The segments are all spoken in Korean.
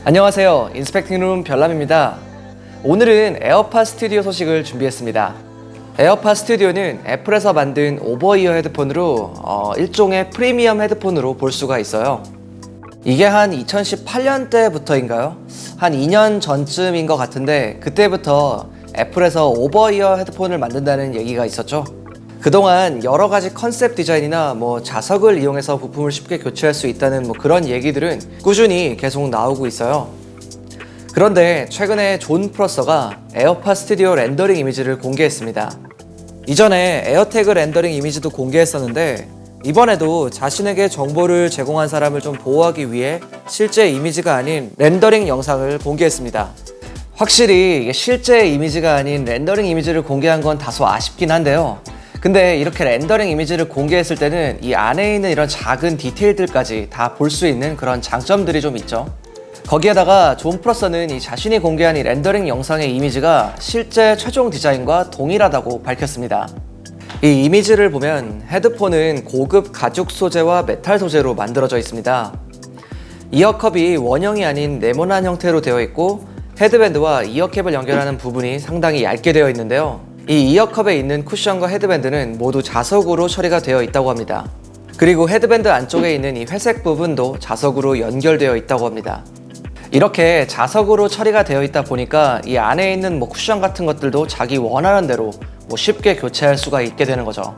안녕하세요. 인스펙팅룸 별남입니다. 오늘은 에어팟 스튜디오 소식을 준비했습니다. 에어팟 스튜디오는 애플에서 만든 오버이어 헤드폰으로 일종의 프리미엄 헤드폰으로 볼 수가 있어요. 이게 한 2018년대부터인가요? 한 2년 전쯤인 것 같은데 그때부터 애플에서 오버이어 헤드폰을 만든다는 얘기가 있었죠. 그동안 여러 가지 컨셉 디자인이나 자석을 이용해서 부품을 쉽게 교체할 수 있다는 그런 얘기들은 꾸준히 계속 나오고 있어요. 그런데 최근에 존 프러서가 에어팟 스튜디오 렌더링 이미지를 공개했습니다. 이전에 에어태그 렌더링 이미지도 공개했었는데 이번에도 자신에게 정보를 제공한 사람을 좀 보호하기 위해 실제 이미지가 아닌 렌더링 영상을 공개했습니다. 확실히 이게 실제 이미지가 아닌 렌더링 이미지를 공개한 건 다소 아쉽긴 한데요. 근데 이렇게 렌더링 이미지를 공개했을 때는 이 안에 있는 이런 작은 디테일들까지 다 볼 수 있는 그런 장점들이 좀 있죠. 거기에다가 존 프러서는 이 자신이 공개한 이 렌더링 영상의 이미지가 실제 최종 디자인과 동일하다고 밝혔습니다. 이 이미지를 보면 헤드폰은 고급 가죽 소재와 메탈 소재로 만들어져 있습니다. 이어컵이 원형이 아닌 네모난 형태로 되어 있고 헤드밴드와 이어캡을 연결하는 부분이 상당히 얇게 되어 있는데요. 이 이어컵에 있는 쿠션과 헤드밴드는 모두 자석으로 처리가 되어 있다고 합니다. 그리고 헤드밴드 안쪽에 있는 이 회색 부분도 자석으로 연결되어 있다고 합니다. 이렇게 자석으로 처리가 되어 있다 보니까 이 안에 있는 쿠션 같은 것들도 자기 원하는 대로 쉽게 교체할 수가 있게 되는 거죠.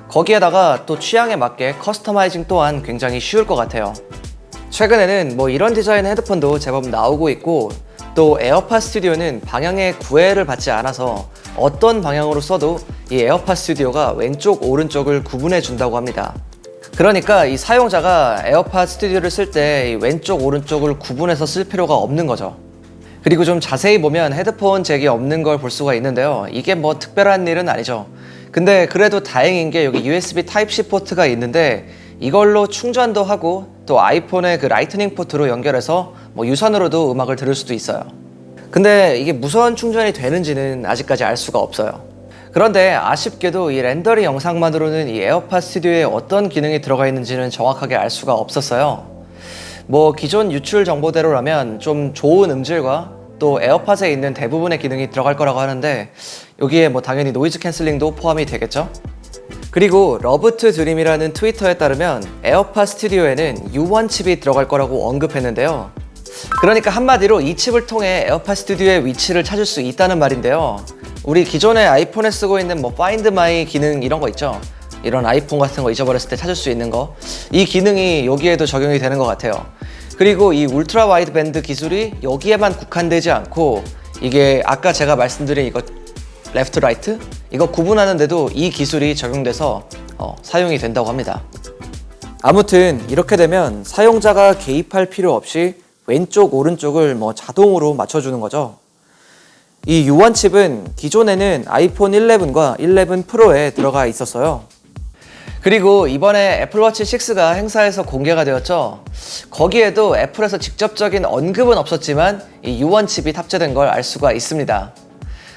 거기에다가 또 취향에 맞게 커스터마이징 또한 굉장히 쉬울 것 같아요. 최근에는 이런 디자인의 헤드폰도 제법 나오고 있고 또 에어팟 스튜디오는 방향에 구애를 받지 않아서 어떤 방향으로 써도 이 에어팟 스튜디오가 왼쪽 오른쪽을 구분해 준다고 합니다. 그러니까 이 사용자가 에어팟 스튜디오를 쓸 때 왼쪽 오른쪽을 구분해서 쓸 필요가 없는 거죠. 그리고 좀 자세히 보면 헤드폰 잭이 없는 걸 볼 수가 있는데요. 이게 특별한 일은 아니죠. 근데 그래도 다행인 게 여기 USB 타입C 포트가 있는데 이걸로 충전도 하고 또 아이폰의 그 라이트닝 포트로 연결해서 유선으로도 음악을 들을 수도 있어요. 근데 이게 무선 충전이 되는지는 아직까지 알 수가 없어요. 그런데 아쉽게도 이 렌더링 영상만으로는 이 에어팟 스튜디오에 어떤 기능이 들어가 있는지는 정확하게 알 수가 없었어요. 기존 유출 정보대로라면 좀 좋은 음질과 또 에어팟에 있는 대부분의 기능이 들어갈 거라고 하는데 여기에 당연히 노이즈 캔슬링도 포함이 되겠죠? 그리고 러브트 드림이라는 트위터에 따르면 에어팟 스튜디오에는 U1 칩이 들어갈 거라고 언급했는데요. 그러니까 한마디로 이 칩을 통해 에어팟 스튜디오의 위치를 찾을 수 있다는 말인데요. 우리 기존의 아이폰에 쓰고 있는 Find My 기능 이런 거 있죠? 이런 아이폰 같은 거 잊어버렸을 때 찾을 수 있는 거, 이 기능이 여기에도 적용이 되는 것 같아요. 그리고 이 울트라 와이드 밴드 기술이 여기에만 국한되지 않고 이게 아까 제가 말씀드린 이거 레프트 라이트? 이거 구분하는데도 이 기술이 적용돼서 사용이 된다고 합니다. 아무튼 이렇게 되면 사용자가 개입할 필요 없이 왼쪽 오른쪽을 자동으로 맞춰주는 거죠. 이 U1 칩은 기존에는 아이폰 11과 11 프로에 들어가 있었어요. 그리고 이번에 애플워치 6가 행사에서 공개가 되었죠. 거기에도 애플에서 직접적인 언급은 없었지만 이 U1 칩이 탑재된 걸 알 수가 있습니다.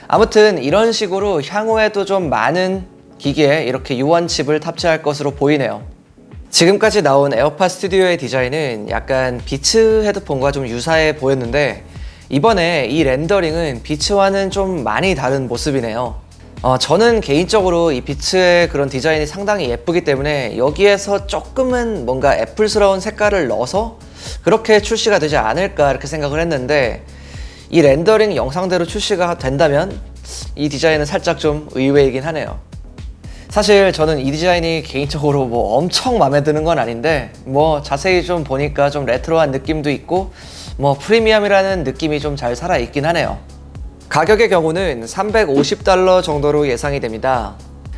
아무튼 이런 식으로 향후에도 좀 많은 기기에 이렇게 U1 칩을 탑재할 것으로 보이네요. 지금까지 나온 에어팟 스튜디오의 디자인은 약간 비츠 헤드폰과 좀 유사해 보였는데 이번에 이 렌더링은 비츠와는 좀 많이 다른 모습이네요. 저는 개인적으로 이 비츠의 그런 디자인이 상당히 예쁘기 때문에 여기에서 조금은 뭔가 애플스러운 색깔을 넣어서 그렇게 출시가 되지 않을까 이렇게 생각을 했는데 이 렌더링 영상대로 출시가 된다면 이 디자인은 살짝 좀 의외이긴 하네요. 사실 저는 이 디자인이 개인적으로 엄청 마음에 드는 건 아닌데 자세히 좀 보니까 좀 레트로한 느낌도 있고 프리미엄이라는 느낌이 좀 잘 살아있긴 하네요. 가격의 경우는 $350 정도로 예상이 됩니다.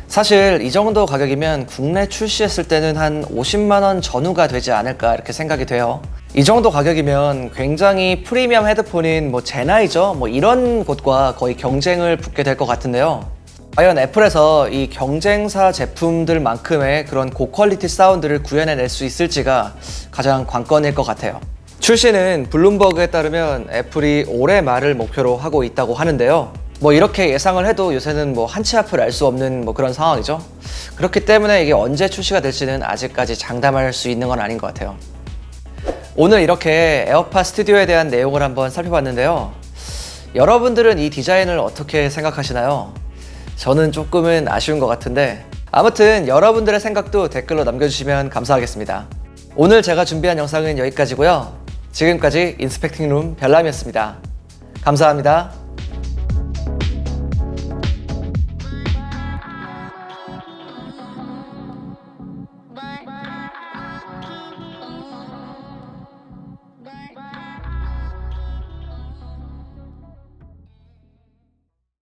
사실 이 정도 가격이면 국내 출시했을 때는 한 50만 원 전후가 되지 않을까 이렇게 생각이 돼요. 이 정도 가격이면 굉장히 프리미엄 헤드폰인 제나이저 이런 곳과 거의 경쟁을 붙게 될 것 같은데요. 과연 애플에서 이 경쟁사 제품들만큼의 그런 고퀄리티 사운드를 구현해낼 수 있을지가 가장 관건일 것 같아요. 출시는 블룸버그에 따르면 애플이 올해 말을 목표로 하고 있다고 하는데요. 이렇게 예상을 해도 요새는 한치 앞을 알 수 없는 그런 상황이죠. 그렇기 때문에 이게 언제 출시가 될지는 아직까지 장담할 수 있는 건 아닌 것 같아요. 오늘 이렇게 에어팟 스튜디오에 대한 내용을 한번 살펴봤는데요. 여러분들은 이 디자인을 어떻게 생각하시나요? 저는 조금은 아쉬운 것 같은데 아무튼 여러분들의 생각도 댓글로 남겨주시면 감사하겠습니다. 오늘 제가 준비한 영상은 여기까지고요. 지금까지 인스펙팅룸 별남이었습니다. 감사합니다.